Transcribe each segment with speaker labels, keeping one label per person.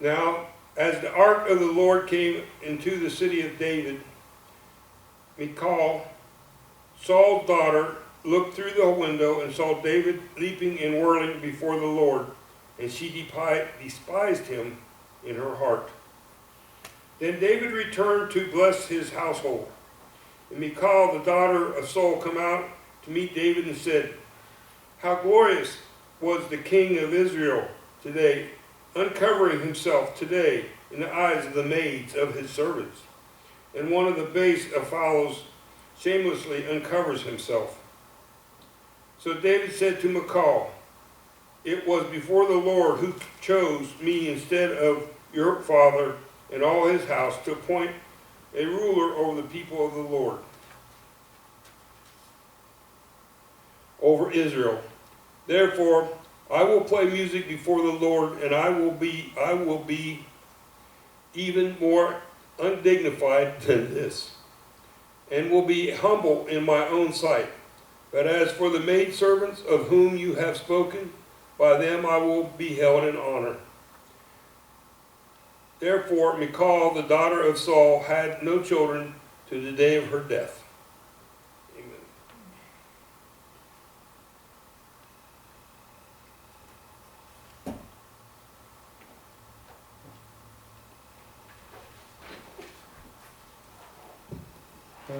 Speaker 1: Now, as the ark of the Lord came into the city of David, Michal, Saul's daughter, looked through the window and saw David leaping and whirling before the Lord, and she despised him in her heart. Then David returned to bless his household. And Michal, the daughter of Saul, came out to meet David and said, "How glorious was the king of Israel today, uncovering himself today in the eyes of the maids of his servants. And one of the base of follows shamelessly uncovers himself." So David said to Michal, "It was before the Lord who chose me instead of your father and all his house to appoint a ruler over the people of the Lord, over Israel. Therefore, I will play music before the Lord, and I will be even more undignified than this, and will be humble in my own sight. But as for the maidservants of whom you have spoken, by them I will be held in honor." Therefore Michal, the daughter of Saul, had no children to the day of her death. Amen.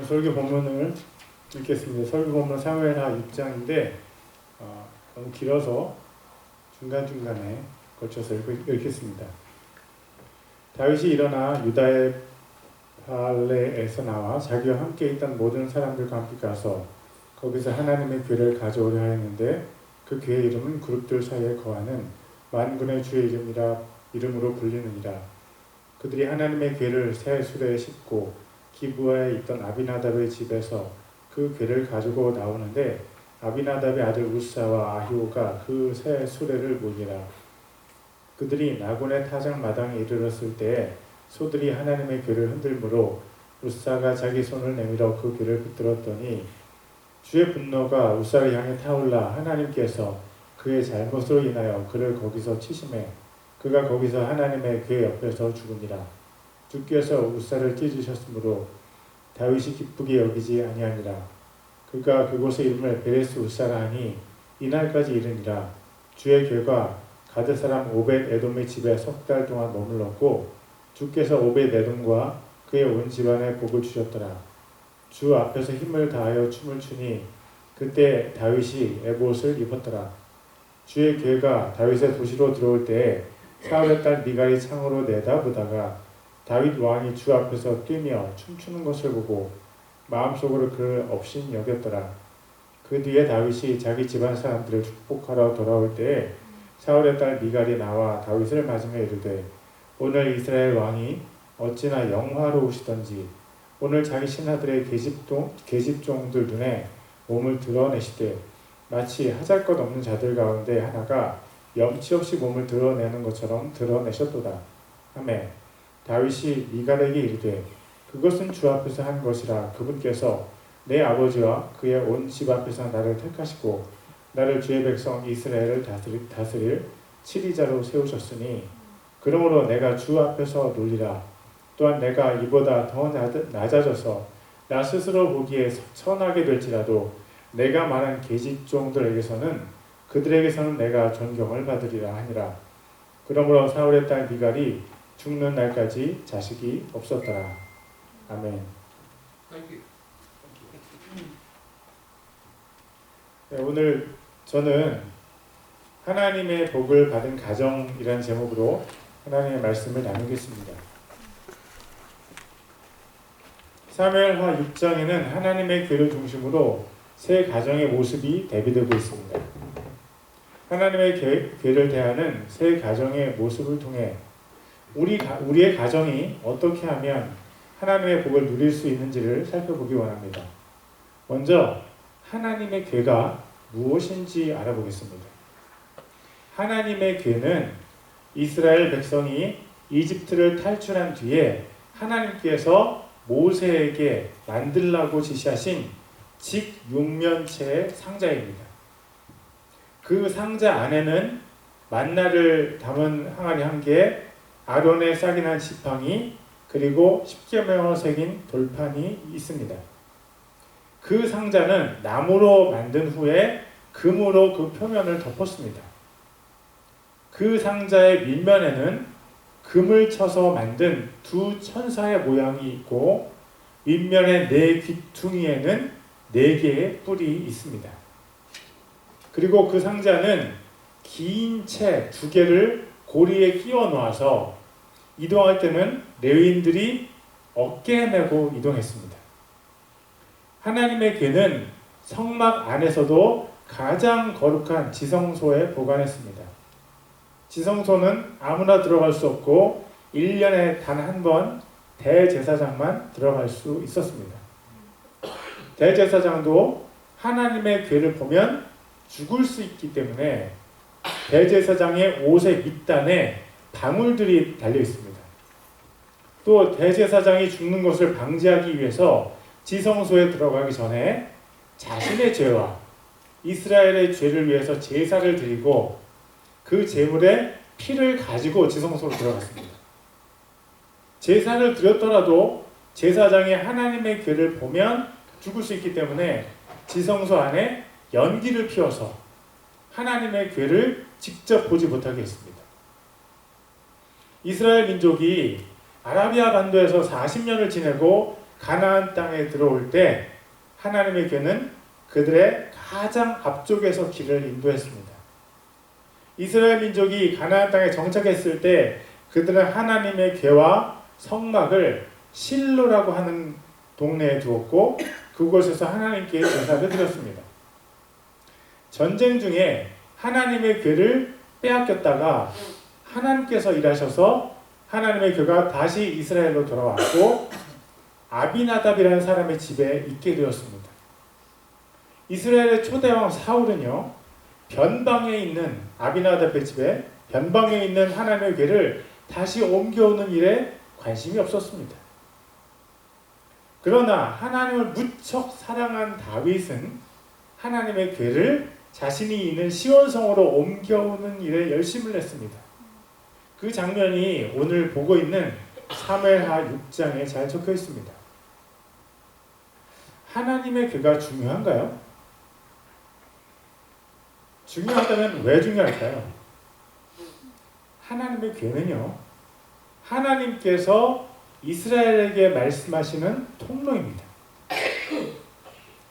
Speaker 2: 설교 본문을 읽겠습니다. 설교 본문 사무엘하 6장인데 너무 길어서 중간중간에 걸쳐서 읽겠습니다. 다윗이 일어나 유다의 발레에서 나와 자기와 함께 있던 모든 사람들과 함께 가서 거기서 하나님의 궤를 가져오려 하였는데 그 궤의 이름은 그룹들 사이에 거하는 만군의 주의 이름으로 불리느니라. 그들이 하나님의 궤를 새 수레에 싣고 기브아에 있던 아비나답의 집에서 그 궤를 가지고 나오는데 아비나답의 아들 우사와 아히오가 그 새 수레를 몰리라. 그들이 나곤의 타작마당에 이르렀을 때에 소들이 하나님의 궤를 흔들므로 우사가 자기 손을 내밀어 그 궤를 붙들었더니 주의 분노가 우사를 향해 타올라 하나님께서 그의 잘못으로 인하여 그를 거기서 치심해 그가 거기서 하나님의 궤 옆에서 죽으니라. 주께서 우사를 찢으셨으므로 다윗이 기쁘게 여기지 아니하니라. 그가 그곳의 이름을 베레스 우사라 하니 이날까지 이르니라. 주의 궤가 가드 사람 오벳 에돔의 집에 석 달 동안 머물렀고 주께서 오벳 에돔과 그의 온 집안에 복을 주셨더라. 주 앞에서 힘을 다하여 춤을 추니 그때 다윗이 에봇을 입었더라. 주의 궤가 다윗의 도시로 들어올 때에 사울의 딸 미갈이 창으로 내다보다가 다윗 왕이 주 앞에서 뛰며 춤추는 것을 보고 마음속으로 그를 업신 여겼더라. 그 뒤에 다윗이 자기 집안 사람들을 축복하러 돌아올 때에 사울의 딸 미갈이 나와 다윗을 맞으며 이르되 오늘 이스라엘 왕이 어찌나 영화로우시던지 오늘 자기 신하들의 계집종들 눈에 몸을 드러내시되 마치 하잘것없는 자들 가운데 하나가 염치 없이 몸을 드러내는 것처럼 드러내셨도다 하매 다윗이 미갈에게 이르되 그것은 주 앞에서 한 것이라. 그분께서 내 아버지와 그의 온 집 앞에서 나를 택하시고 나를 주의 백성 이스라엘을 다스릴 치리자로 세우셨으니 그러므로 내가 주 앞에서 놀리라. 또한 내가 이보다 더 낮아져서 나 스스로 보기에 선하게 될지라도 내가 말한 계집종들에게서는 그들에게서는 내가 존경을 받으리라 하니라. 그러므로 사울의 딸 미갈이 죽는 날까지 자식이 없었더라. 아멘. 네, 오늘 저는 하나님의 복을 받은 가정이라는 제목으로 하나님의 말씀을 나누겠습니다. 사무엘하 6장에는 하나님의 궤를 중심으로 세 가정의 모습이 대비되고 있습니다. 하나님의 궤를 대하는 세 가정의 모습을 통해 우리의 가정이 어떻게 하면 하나님의 복을 누릴 수 있는지를 살펴보기 원합니다. 먼저 하나님의 궤가 무엇인지 알아보겠습니다. 하나님의 궤는 이스라엘 백성이 이집트를 탈출한 뒤에 하나님께서 모세에게 만들라고 지시하신 직육면체의 상자입니다. 그 상자 안에는 만나를 담은 항아리 1개, 아론의 싹이 난 지팡이 그리고 십계명을 새긴 돌판이 있습니다. 그 상자는 나무로 만든 후에 금으로 그 표면을 덮었습니다. 그 상자의 밑면에는 금을 쳐서 만든 두 천사의 모양이 있고 윗면의 네 귀퉁이에는 네 개의 뿔이 있습니다. 그리고 그 상자는 긴 채 두 개를 고리에 끼워 놓아서 이동할 때는 레위인들이 어깨에 메고 이동했습니다. 하나님의 궤는 성막 안에서도 가장 거룩한 지성소에 보관했습니다. 지성소는 아무나 들어갈 수 없고 1년에 단 한 번 대제사장만 들어갈 수 있었습니다. 대제사장도 하나님의 궤를 보면 죽을 수 있기 때문에 대제사장의 옷의 밑단에 방울들이 달려 있습니다. 또 대제사장이 죽는 것을 방지하기 위해서 지성소에 들어가기 전에 자신의 죄와 이스라엘의 죄를 위해서 제사를 드리고 그 제물의 피를 가지고 지성소로 들어갔습니다. 제사를 드렸더라도 제사장이 하나님의 궤를 보면 죽을 수 있기 때문에 지성소 안에 연기를 피워서 하나님의 궤를 직접 보지 못하게 했습니다. 이스라엘 민족이 아라비아 반도에서 40년을 지내고 가나안 땅에 들어올 때 하나님의 궤는 그들의 가장 앞쪽에서 길을 인도했습니다. 이스라엘 민족이 가나안 땅에 정착했을 때 그들은 하나님의 궤와 성막을 실로라고 하는 동네에 두었고 그곳에서 하나님께 제사를 드렸습니다. 전쟁 중에 하나님의 궤를 빼앗겼다가 하나님께서 일하셔서 하나님의 궤가 다시 이스라엘로 돌아왔고 아비나답이라는 사람의 집에 있게 되었습니다. 이스라엘의 초대왕 사울은요, 변방에 있는 아비나답의 집에 변방에 있는 하나님의 궤를 다시 옮겨오는 일에 관심이 없었습니다. 그러나 하나님을 무척 사랑한 다윗은 하나님의 궤를 자신이 있는 시온성으로 옮겨오는 일에 열심을 냈습니다. 그 장면이 오늘 보고 있는 사무엘하 6장에 잘 적혀 있습니다. 하나님의 궤가 중요한가요? 중요하다면 왜 중요할까요? 하나님의 궤는요, 하나님께서 이스라엘에게 말씀하시는 통로입니다.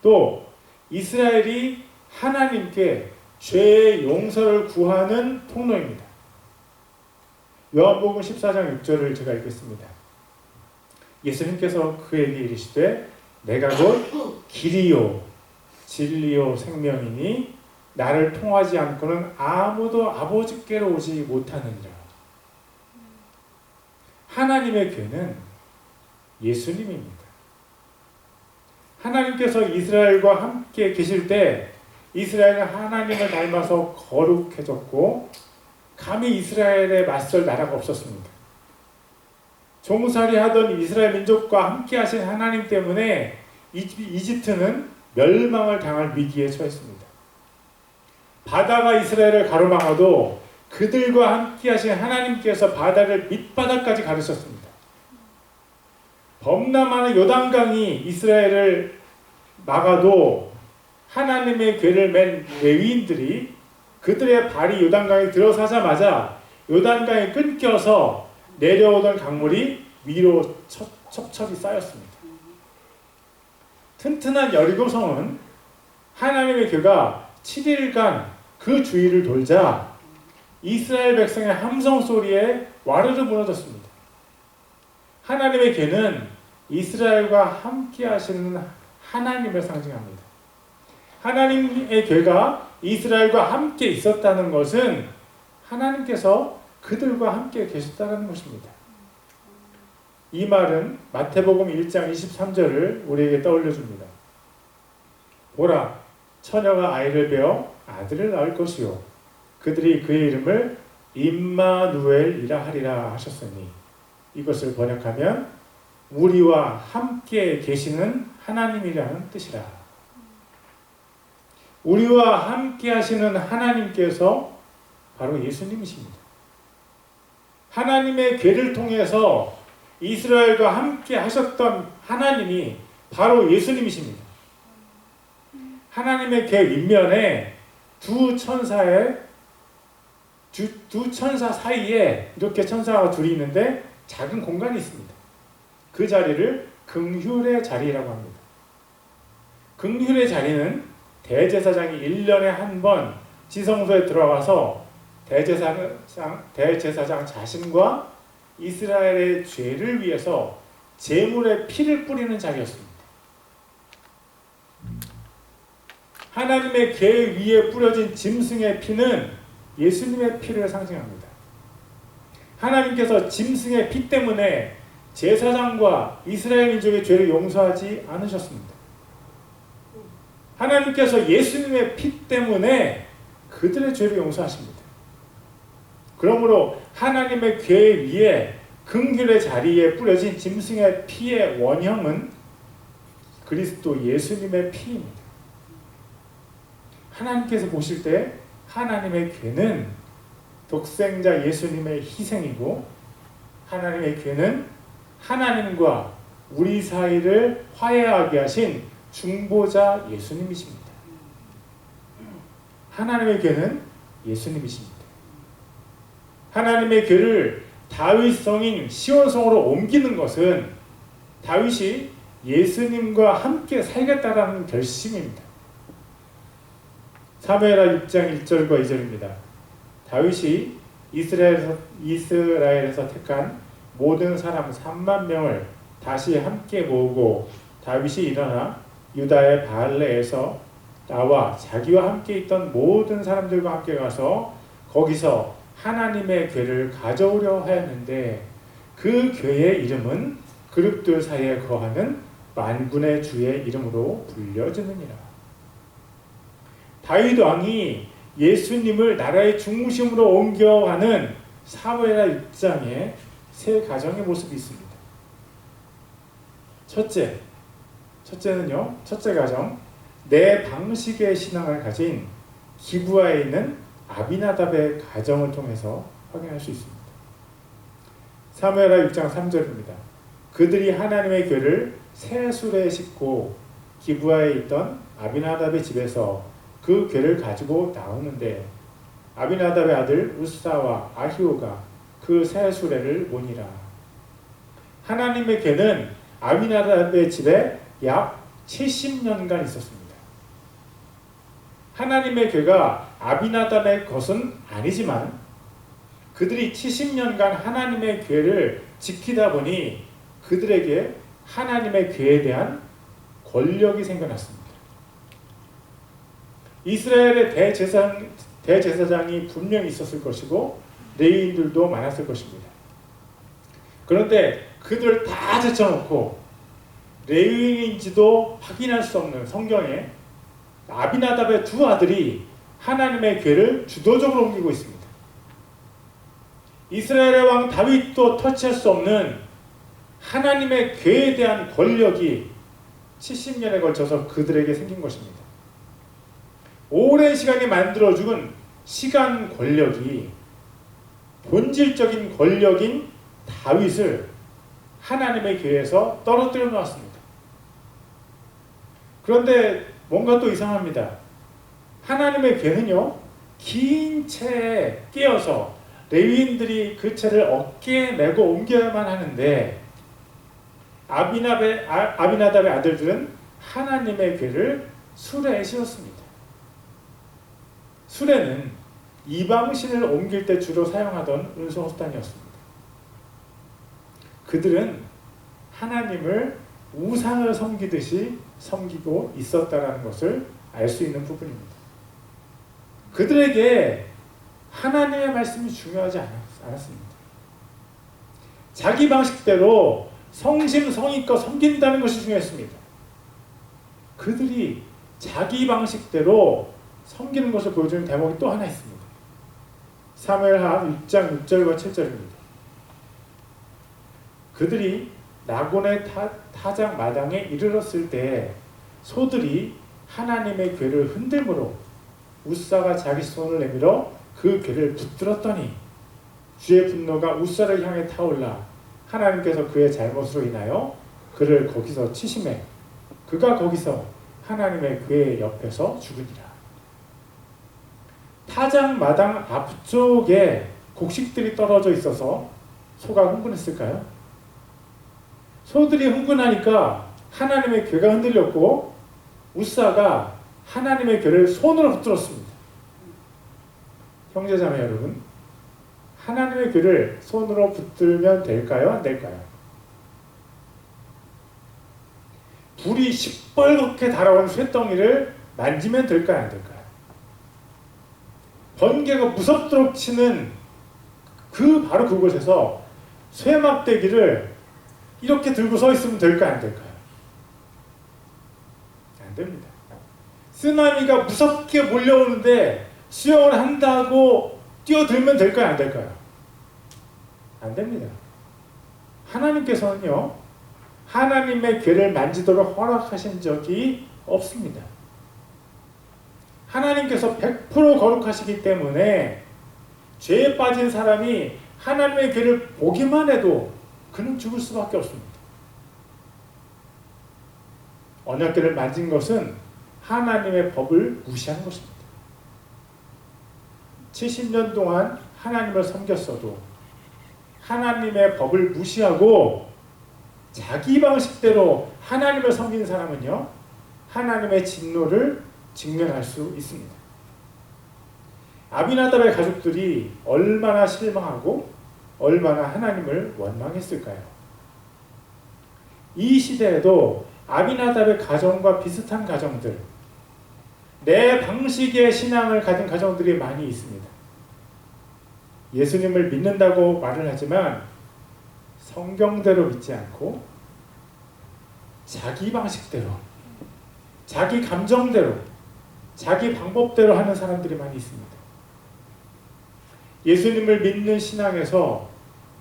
Speaker 2: 또 이스라엘이 하나님께 죄의 용서를 구하는 통로입니다. 요한복음 14장 6절을 제가 읽겠습니다. 예수님께서 그에게 이르시되 내가 곧 길이요 진리요 생명이니 나를 통하지 않고는 아무도 아버지께로 오지 못하느니라. 하나님의 궤는 예수님입니다. 하나님께서 이스라엘과 함께 계실 때 이스라엘은 하나님을 닮아서 거룩해졌고 감히 이스라엘에 맞설 나라가 없었습니다. 종살이 하던 이스라엘 민족과 함께 하신 하나님 때문에 이집트는 멸망을 당할 위기에 처했습니다. 바다가 이스라엘을 가로막아도 그들과 함께 하신 하나님께서 바다를 밑바닥까지 가르셨습니다. 범람하는 요단강이 이스라엘을 막아도 하나님의 궤를 맨 레위인들이 그들의 발이 요단강에 들어서자마자 요단강에 끊겨서 내려오던 강물이 위로 첩첩이 쌓였습니다. 튼튼한 여리고성은 하나님의 궤가 7일간 그 주위를 돌자 이스라엘 백성의 함성 소리에 와르르 무너졌습니다. 하나님의 궤는 이스라엘과 함께 하시는 하나님을 상징합니다. 하나님의 궤가 이스라엘과 함께 있었다는 것은 하나님께서 그들과 함께 계셨다는 것입니다. 이 말은 마태복음 1장 23절을 우리에게 떠올려 줍니다. 보라, 처녀가 아이를 베어 아들을 낳을 것이요 그들이 그의 이름을 임마누엘이라 하리라 하셨으니 이것을 번역하면 우리와 함께 계시는 하나님이라는 뜻이라. 우리와 함께 하시는 하나님께서 바로 예수님이십니다. 하나님의 괴를 통해서 이스라엘과 함께 하셨던 하나님이 바로 예수님이십니다. 하나님의 괴 윗면에 두 천사 사이에 이렇게 천사가 둘이 있는데 작은 공간이 있습니다. 그 자리를 긍휼의 자리라고 합니다. 긍휼의 자리는 대제사장이 1년에 한 번 지성소에 들어가서 대제사장 자신과 이스라엘의 죄를 위해서 제물의 피를 뿌리는 자리였습니다. 하나님의 궤 위에 뿌려진 짐승의 피는 예수님의 피를 상징합니다. 하나님께서 짐승의 피 때문에 제사장과 이스라엘 민족의 죄를 용서하지 않으셨습니다. 하나님께서 예수님의 피 때문에 그들의 죄를 용서하십니다. 그러므로 하나님의 궤 위에 긍휼의 자리에 뿌려진 짐승의 피의 원형은 그리스도 예수님의 피입니다. 하나님께서 보실 때 하나님의 궤는 독생자 예수님의 희생이고 하나님의 궤는 하나님과 우리 사이를 화해하게 하신 중보자 예수님이십니다. 하나님의 궤는 예수님이십니다. 하나님의 궤를 다윗 성인 시온성으로 옮기는 것은 다윗이 예수님과 함께 살겠다라는 결심입니다. 사무엘하 6장 1절과 2절입니다. 다윗이 이스라엘에서 택한 모든 사람 3만 명을 다시 함께 모으고 다윗이 일어나 유다의 바알레에서 나와 자기와 함께 있던 모든 사람들과 함께 가서 거기서 하나님의 궤를 가져오려 하였는데 그 궤의 이름은 그룹들 사이에 거하는 만군의 주의 이름으로 불려지느니라. 다윗 왕이 예수님을 나라의 중심으로 옮겨가는 사무엘하 6장에 세 가정의 모습이 있습니다. 첫째는요, 첫째 가정, 내 방식의 신앙을 가진 기브아에 있는 아비나답의 가정을 통해서 확인할 수 있습니다. 사무엘하 6장 3절입니다. 그들이 하나님의 궤를 새 수레에 싣고 기브아에 있던 아비나답의 집에서 그 궤를 가지고 나오는데 아비나답의 아들 우사와 아히오가 그 새 수레를 모니라. 하나님의 궤는 아비나답의 집에 약 70년간 있었습니다. 하나님의 궤가 아비나답의 것은 아니지만 그들이 70년간 하나님의 궤를 지키다 보니 그들에게 하나님의 궤에 대한 권력이 생겨났습니다. 이스라엘의 대제사장이 분명히 있었을 것이고 레위인들도 많았을 것입니다. 그런데 그들 다 제쳐놓고 레위인인지도 확인할 수 없는 성경에 아비나답의 두 아들이 하나님의 궤를 주도적으로 옮기고 있습니다. 이스라엘의 왕 다윗도 터치할 수 없는 하나님의 궤에 대한 권력이 70년에 걸쳐서 그들에게 생긴 것입니다. 오랜 시간이 만들어준 시간 권력이 본질적인 권력인 다윗을 하나님의 궤에서 떨어뜨려 놓았습니다. 그런데 뭔가 또 이상합니다. 하나님의 궤는요, 긴 채에 끼어서 레위인들이 그 채를 어깨에 메고 옮겨야만 하는데 아비나답의 아들들은 하나님의 궤를 수레에 씌웠습니다. 수레는 이방신을 옮길 때 주로 사용하던 운송수단이었습니다. 그들은 하나님을 우상을 섬기듯이 섬기고 있었다는 것을 알 수 있는 부분입니다. 그들에게 하나님의 말씀이 중요하지 않았습니다. 자기 방식대로 성심성의껏 섬긴다는 것이 중요했습니다. 그들이 자기 방식대로 섬기는 것을 보여주는 대목이 또 하나 있습니다. 사무엘하 6장 6절과 7절입니다. 그들이 나곤의 타작 마당에 이르렀을 때 소들이 하나님의 궤를 흔들므로 우사가 자기 손을 내밀어 그 궤를 붙들었더니 주의 분노가 우사를 향해 타올라 하나님께서 그의 잘못으로 인하여 그를 거기서 치심해 그가 거기서 하나님의 그의 옆에서 죽으니라. 타작 마당 앞쪽에 곡식들이 떨어져 있어서 소가 흥분했을까요? 소들이 흥분하니까 하나님의 궤가 흔들렸고 우사가 하나님의 궤를 손으로 붙들었습니다. 형제자매 여러분, 하나님의 궤를 손으로 붙들면 될까요? 안 될까요? 불이 시뻘겋게 달아온 쇠덩이를 만지면 될까요? 안 될까요? 번개가 무섭도록 치는 바로 그곳에서 쇠막대기를 이렇게 들고 서 있으면 될까요? 안 될까요? 안 됩니다. 쓰나미가 무섭게 몰려오는데 수영을 한다고 뛰어들면 될까요? 안 될까요? 안 됩니다. 하나님께서는요, 하나님의 궤를 만지도록 허락하신 적이 없습니다. 하나님께서 100% 거룩하시기 때문에 죄에 빠진 사람이 하나님의 궤를 보기만 해도 그는 죽을 수밖에 없습니다. 언약궤를 만진 것은 하나님의 법을 무시하는 것입니다. 70년 동안 하나님을 섬겼어도 하나님의 법을 무시하고 자기 방식대로 하나님을 섬긴 사람은요, 하나님의 진노를 직면할 수 있습니다. 아비나답의 가족들이 얼마나 실망하고 얼마나 하나님을 원망했을까요? 이 시대에도 아비나답의 가정과 비슷한 가정들, 내 방식의 신앙을 가진 가정들이 많이 있습니다. 예수님을 믿는다고 말을 하지만 성경대로 믿지 않고 자기 방식대로, 자기 감정대로, 자기 방법대로 하는 사람들이 많이 있습니다. 예수님을 믿는 신앙에서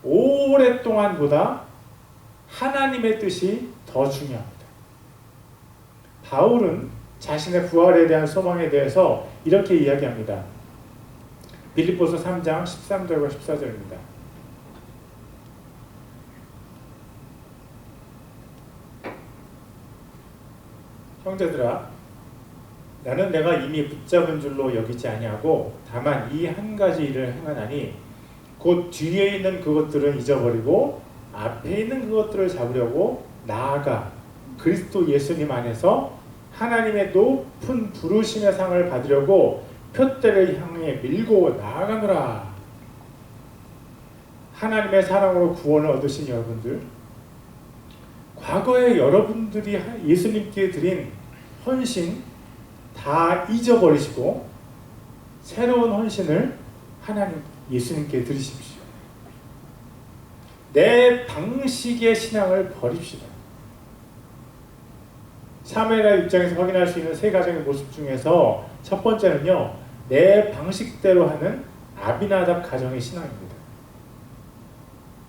Speaker 2: 오랫동안보다 하나님의 뜻이 더 중요합니다. 바울은 자신의 부활에 대한 소망에 대해서 이렇게 이야기합니다. 빌립보서 3장 13절과 14절입니다. 형제들아, 나는 내가 이미 붙잡은 줄로 여기지 아니하고 다만 이 한 가지 일을 행하나니 곧 뒤에 있는 그것들은 잊어버리고 앞에 있는 그것들을 잡으려고 나아가 그리스도 예수님 안에서 하나님의 높은 부르심의 상을 받으려고 표대를 향해 밀고 나아가노라. 하나님의 사랑으로 구원을 얻으신 여러분들, 과거에 여러분들이 예수님께 드린 헌신 다 잊어버리시고 새로운 헌신을 하나님 예수님께 드리십시오. 내 방식의 신앙을 버립시다. 사무엘하 입장에서 확인할 수 있는 세 가정의 모습 중에서 첫 번째는요, 내 방식대로 하는 아비나답 가정의 신앙입니다.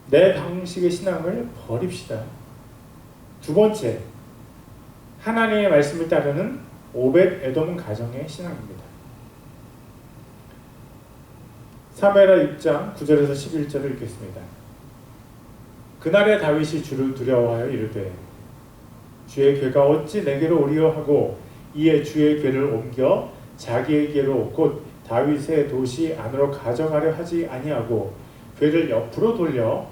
Speaker 2: 내 방식의 신앙을 버립시다. 두 번째, 하나님의 말씀을 따르는 오벳 에돔 가정의 신앙입니다. 사무엘하 6장 9절에서 11절을 읽겠습니다. 그날에 다윗이 주를 두려워하여 이르되 주의 궤가 어찌 내게로 오리요 하고 이에 주의 궤를 옮겨 자기에게로 곧 다윗의 도시 안으로 가져가려 하지 아니하고 궤를 옆으로 돌려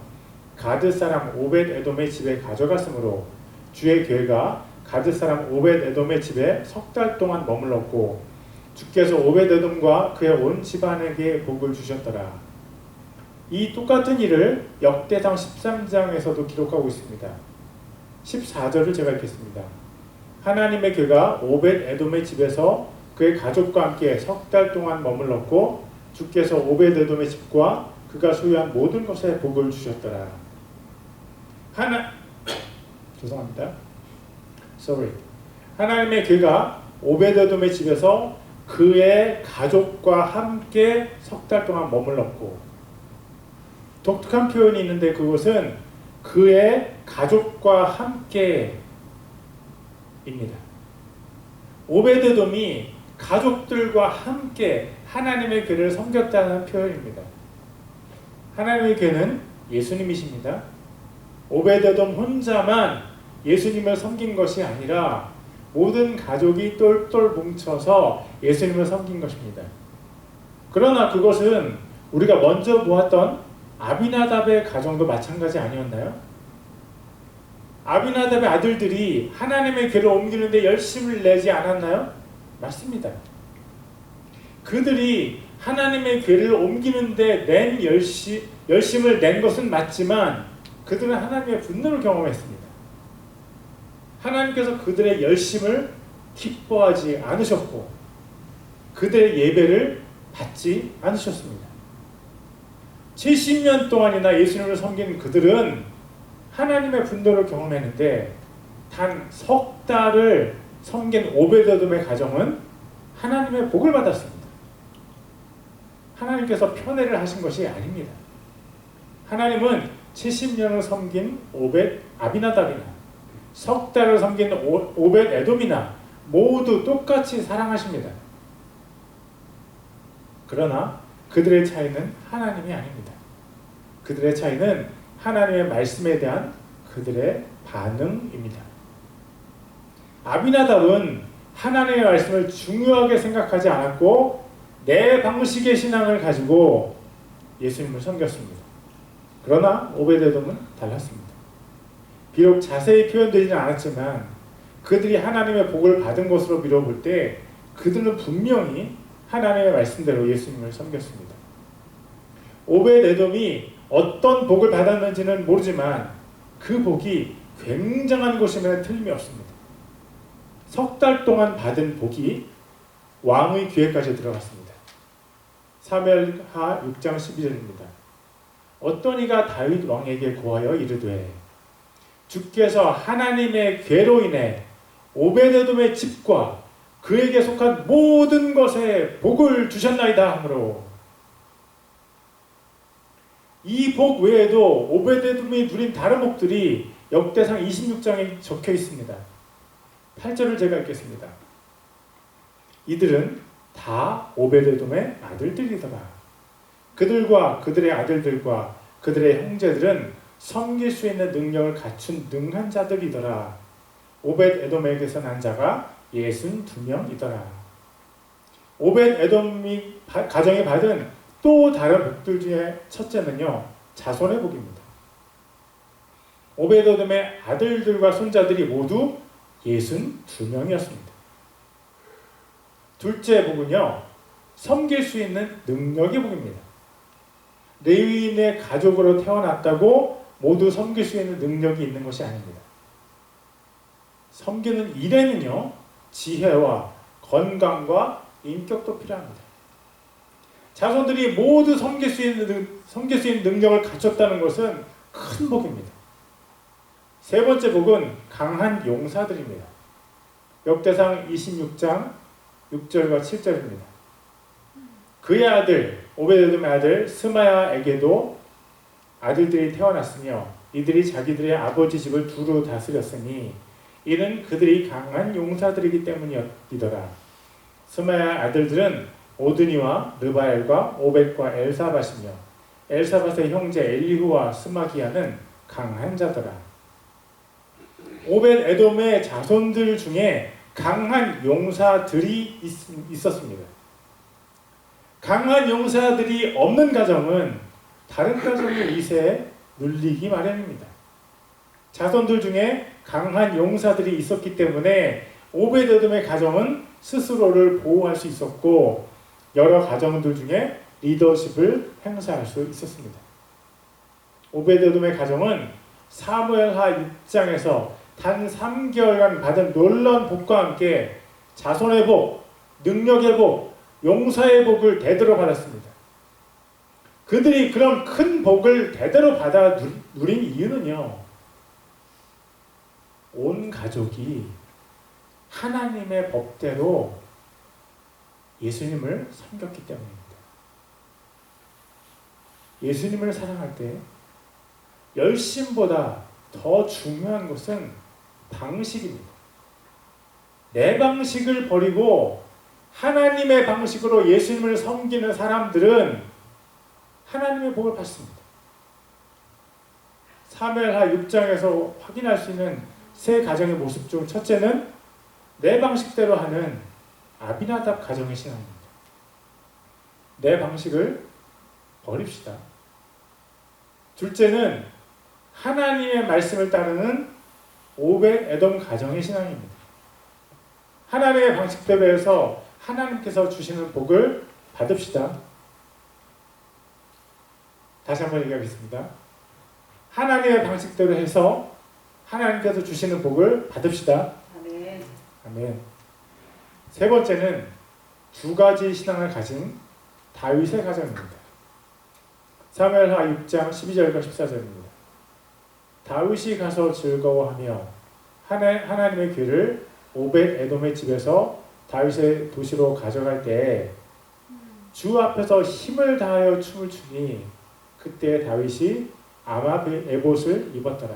Speaker 2: 가드 사람 오벳 에돔의 집에 가져갔으므로 주의 궤가 가드 사람 오벳 에돔의 집에 석 달 동안 머물렀고 주께서 오벳 에돔과 그의 온 집안에게 복을 주셨더라. 이 똑같은 일을 역대상 13장에서도 기록하고 있습니다. 14절을 제가 읽겠습니다. 하나님의 궤가 오벳 에돔의 집에서 그의 가족과 함께 석 달 동안 머물렀고 주께서 오벳 에돔의 집과 그가 소유한 모든 것에 복을 주셨더라. 죄송합니다. 하나님의 궤가 오벳 에돔의 집에서 그의 가족과 함께 석 달 동안 머물렀고, 독특한 표현이 있는데 그것은 그의 가족과 함께입니다. 오벳 에돔이 가족들과 함께 하나님의 궤를 섬겼다는 표현입니다. 하나님의 괴는 예수님이십니다. 오베데돔 혼자만 예수님을 섬긴 것이 아니라 모든 가족이 똘똘 뭉쳐서 예수님을 섬긴 것입니다. 그러나 그것은 우리가 먼저 보았던 아비나답의 가정도 마찬가지 아니었나요? 아비나답의 아들들이 하나님의 괴를 옮기는데 열심을 내지 않았나요? 맞습니다. 그들이 하나님의 괴를 옮기는데 열심을 낸 것은 맞지만 그들은 하나님의 분노를 경험했습니다. 하나님께서 그들의 열심을 기뻐하지 않으셨고 그들의 예배를 받지 않으셨습니다. 70년 동안이나 예수님을 섬긴 그들은 하나님의 분노를 경험했는데 단 석 달을 섬긴 오베데돔의 가정은 하나님의 복을 받았습니다. 하나님께서 편애를 하신 것이 아닙니다. 하나님은 70년을 섬긴 아비나답이나 석 달을 섬긴 오벳에돔이나 모두 똑같이 사랑하십니다. 그러나 그들의 차이는 하나님이 아닙니다. 그들의 차이는 하나님의 말씀에 대한 그들의 반응입니다. 아비나답은 하나님의 말씀을 중요하게 생각하지 않았고 내 방식의 신앙을 가지고 예수님을 섬겼습니다. 그러나 오베데돔은 달랐습니다. 비록 자세히 표현되지는 않았지만 그들이 하나님의 복을 받은 것으로 미뤄볼 때 그들은 분명히 하나님의 말씀대로 예수님을 섬겼습니다. 오베데돔이 어떤 복을 받았는지는 모르지만 그 복이 굉장한 것임에는 틀림이 없습니다. 석 달 동안 받은 복이 왕의 귀에까지 들어갔습니다. 사무엘하 6장 12절입니다. 어떤 이가 다윗 왕에게 고하여 이르되 주께서 하나님의 괴로 인해 오베데돔의 집과 그에게 속한 모든 것에 복을 주셨나이다 하므로 이 복 외에도 오베데돔이 누린 다른 복들이 역대상 26장에 적혀 있습니다. 8절을 제가 읽겠습니다. 이들은 다 오베데돔의 아들들이더라. 그들과 그들의 아들들과 그들의 형제들은 섬길 수 있는 능력을 갖춘 능한 자들이더라. 오벳에돔에게서 난 자가 62명이더라. 오벳에돔이 가정이 받은 또 다른 복들 중에 첫째는요, 자손의 복입니다. 오벳에돔의 아들들과 손자들이 모두 62명이었습니다. 둘째 복은요, 섬길 수 있는 능력의 복입니다. 레위인의 가족으로 태어났다고 모두 섬길 수 있는 능력이 있는 것이 아닙니다. 섬기는 일에는요, 지혜와 건강과 인격도 필요합니다. 자손들이 모두 섬길 수 있는 능력을 갖췄다는 것은 큰 복입니다. 세 번째 복은 강한 용사들입니다. 역대상 26장 6절과 7절입니다. 그의 아들 오베데돔의 아들 스마야에게도 아들들이 태어났으며 이들이 자기들의 아버지 집을 두루 다스렸으니 이는 그들이 강한 용사들이기 때문이더라. 스마야의 아들들은 오드니와 르바엘과 오벳과 엘사밧이며 엘사밧의 형제 엘리후와 스마기야는 강한 자더라. 오벳에돔의 자손들 중에 강한 용사들이 있었습니다. 강한 용사들이 없는 가정은 다른 가정의 위세에 눌리기 마련입니다. 자손들 중에 강한 용사들이 있었기 때문에 오벳에돔의 가정은 스스로를 보호할 수 있었고 여러 가정들 중에 리더십을 행사할 수 있었습니다. 오벳에돔의 가정은 사무엘하 6장에서 단 3개월간 받은 놀라운 복과 함께 자손의 복, 능력의 복, 용사의 복을 대대로 받았습니다. 그들이 그런 큰 복을 대대로 받아 누린 이유는요, 온 가족이 하나님의 법대로 예수님을 섬겼기 때문입니다. 예수님을 사랑할 때 열심보다 더 중요한 것은 방식입니다. 내 방식을 버리고 하나님의 방식으로 예수님을 섬기는 사람들은 하나님의 복을 받습니다. 사무엘하 6장에서 확인할 수 있는 세 가정의 모습 중 첫째는 내 방식대로 하는 아비나답 가정의 신앙입니다. 내 방식을 버립시다. 둘째는 하나님의 말씀을 따르는 오벳 에돔 가정의 신앙입니다. 하나님의 방식대로 해서 하나님께서 주시는 복을 받읍시다. 다시 한번 얘기하겠습니다. 하나님의 방식대로 해서 하나님께서 주시는 복을 받읍시다.
Speaker 3: 아멘.
Speaker 2: 아멘. 세 번째는 두 가지 신앙을 가진 다윗의 가정입니다. 사무엘하 6장 12절과 14절입니다. 다윗이 가서 즐거워하며 하나님의 귀를 오벳 에돔의 집에서 다윗의 도시로 가져갈 때 주 앞에서 힘을 다하여 춤을 추니 그때 다윗이 아마 에봇을 입었더라.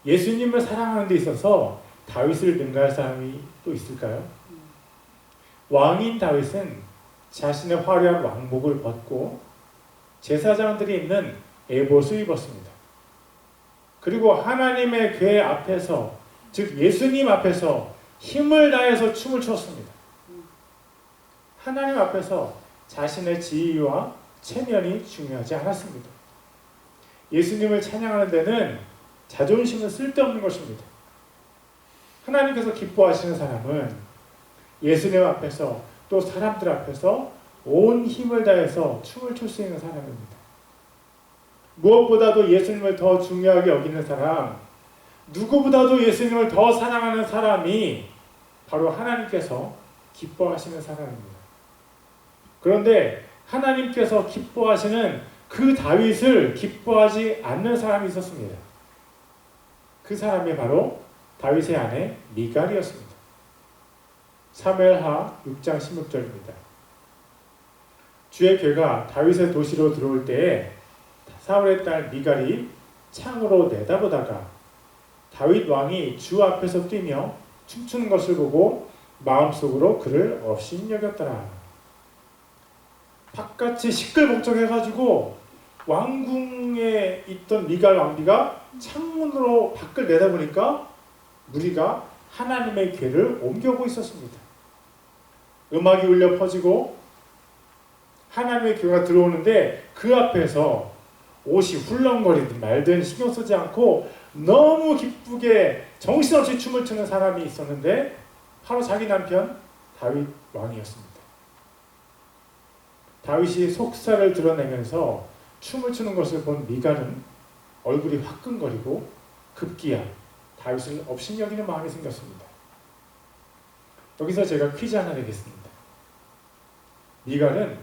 Speaker 2: 예수님을 사랑하는 데 있어서 다윗을 능가할 사람이 또 있을까요? 왕인 다윗은 자신의 화려한 왕복을 벗고 제사장들이 입는 에봇을 입었습니다. 그리고 하나님의 궤 앞에서, 즉 예수님 앞에서 힘을 다해서 춤을 췄습니다. 하나님 앞에서 자신의 지위와 체면이 중요하지 않았습니다. 예수님을 찬양하는 데는 자존심은 쓸데없는 것입니다. 하나님께서 기뻐하시는 사람은 예수님 앞에서 또 사람들 앞에서 온 힘을 다해서 춤을 출 수 있는 사람입니다. 무엇보다도 예수님을 더 중요하게 여기는 사람, 누구보다도 예수님을 더 사랑하는 사람이 바로 하나님께서 기뻐하시는 사람입니다. 그런데 하나님께서 기뻐하시는 그 다윗을 기뻐하지 않는 사람이 있었습니다. 그 사람이 바로 다윗의 아내 미갈이었습니다. 사무엘하 6장 16절입니다. 주의 궤가 다윗의 도시로 들어올 때에 사울의 딸 미갈이 창으로 내다보다가 다윗 왕이 주 앞에서 뛰며 춤추는 것을 보고 마음속으로 그를 업신여겼더라. 바깥이 시끌벅적해가지고 왕궁에 있던 미갈 왕비가 창문으로 밖을 내다보니까 무리가 하나님의 궤를 옮겨오고 있었습니다. 음악이 울려 퍼지고 하나님의 궤가 들어오는데 그 앞에서 옷이 훌렁거리든 말든 신경 쓰지 않고 너무 기쁘게 정신없이 춤을 추는 사람이 있었는데 바로 자기 남편 다윗 왕이었습니다. 다윗이 속살을 드러내면서 춤을 추는 것을 본 미갈은 얼굴이 화끈거리고 급기야 다윗을 업신여기는 마음이 생겼습니다. 여기서 제가 퀴즈 하나 내겠습니다. 미갈은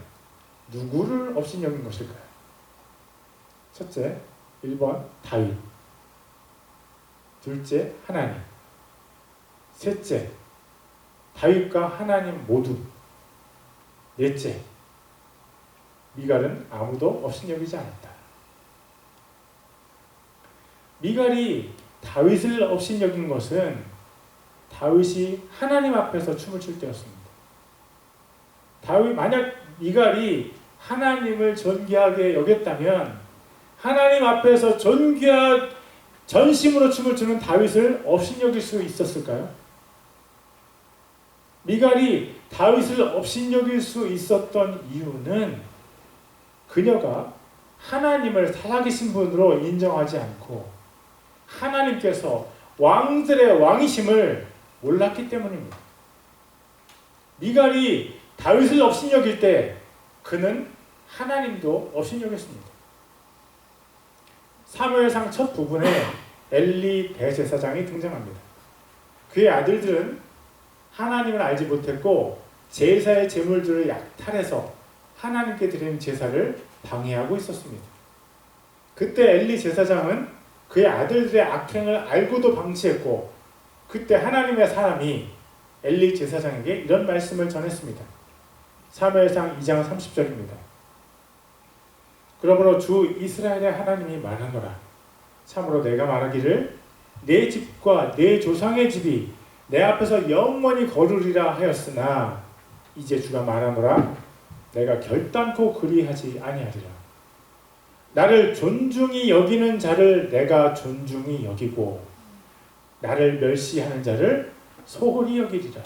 Speaker 2: 누구를 업신여긴 것일까요? 첫째, 1번 다윗. 둘째, 하나님. 셋째, 다윗과 하나님 모두. 넷째, 미갈은 아무도 업신여기지 않았다. 미갈이 다윗을 업신여긴 것은 다윗이 하나님 앞에서 춤을 출 때였습니다. 만약 미갈이 하나님을 존귀하게 여겼다면 하나님 앞에서 전심으로 춤을 추는 다윗을 업신여길 수 있었을까요? 미갈이 다윗을 업신여길 수 있었던 이유는 그녀가 하나님을 살아계신 분으로 인정하지 않고 하나님께서 왕들의 왕이심을 몰랐기 때문입니다. 미갈이 다윗을 업신여길 때 그는 하나님도 업신여겼습니다. 사무엘상 첫 부분에 엘리 대제사장이 등장합니다. 그의 아들들은 하나님을 알지 못했고 제사의 제물들을 약탈해서 하나님께 드리는 제사를 방해하고 있었습니다. 그때 엘리 제사장은 그의 아들들의 악행을 알고도 방치했고 그때 하나님의 사람이 엘리 제사장에게 이런 말씀을 전했습니다. 사무엘상 2장 30절입니다. 그러므로 주 이스라엘의 하나님이 말하노라. 참으로 내가 말하기를 내 집과 내 조상의 집이 내 앞에서 영원히 거르리라 하였으나 이제 주가 말하노라. 내가 결단코 그리하지 아니하리라. 나를 존중히 여기는 자를 내가 존중히 여기고 나를 멸시하는 자를 소홀히 여기리라.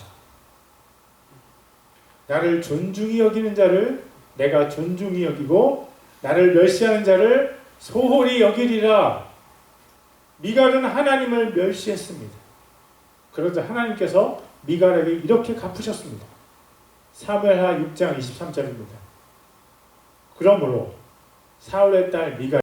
Speaker 2: 나를 존중히 여기는 자를 내가 존중히 여기고 나를 멸시하는 자를 소홀히 여기리라. 미갈은 하나님을 멸시했습니다. 그러자 하나님께서 미갈에게 이렇게 갚으셨습니다. 사무엘하 6장 23절입니다. 그러므로 사울의 딸 미갈